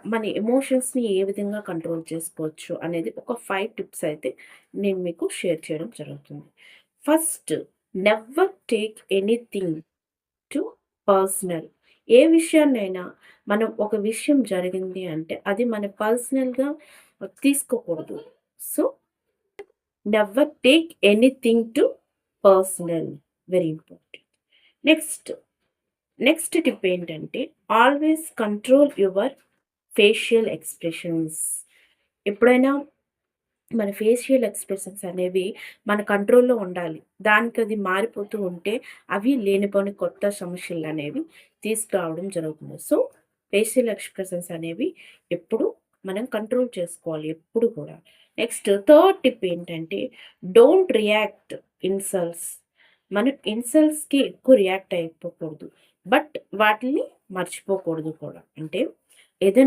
మన ఎమోషన్స్‌ని ఏ విధంగా కంట్రోల్ చేసుకోవచ్చు అనేది ఒక 5 టిప్స్ అయితే నేను మీకు షేర్ చేయడం జరుగుతుంది. First, never take anything too personal. ఏ విషయాన్నైనా మనం ఒక విషయం జరిగింది అంటే అది మన పర్సనల్‌గా తీసుకోకూడదు. So, never take anything too personal. Very important. Next, next tip ఏంటంటే always control your facial expressions. ఎప్పుడైనా మన ఫేషియల్ ఎక్స్‌ప్రెషన్స్ అనేవి మన కంట్రోల్‌లో ఉండాలి. దానికది మారిపోతూ ఉంటే అవి లేనిపోని కొత్త సమస్యలనేవి తీసుకురావడం జరుగుతుంది. సో, ఫేషియల్ ఎక్స్‌ప్రెషన్స్ అనేవి ఎప్పుడు మనం కంట్రోల్ చేసుకోవాలి ఎప్పుడు కూడా. నెక్స్ట్ థర్డ్ టిప్ ఏంటంటే డోంట్ రియాక్ట్ ఇన్సల్ట్స్. మనం ఇన్సల్ట్స్‌కి ఎక్కువ రియాక్ట్ అయిపోకూడదు. బట్ వాటిని మర్చిపోకూడదు కూడా. అంటే ఏదైనా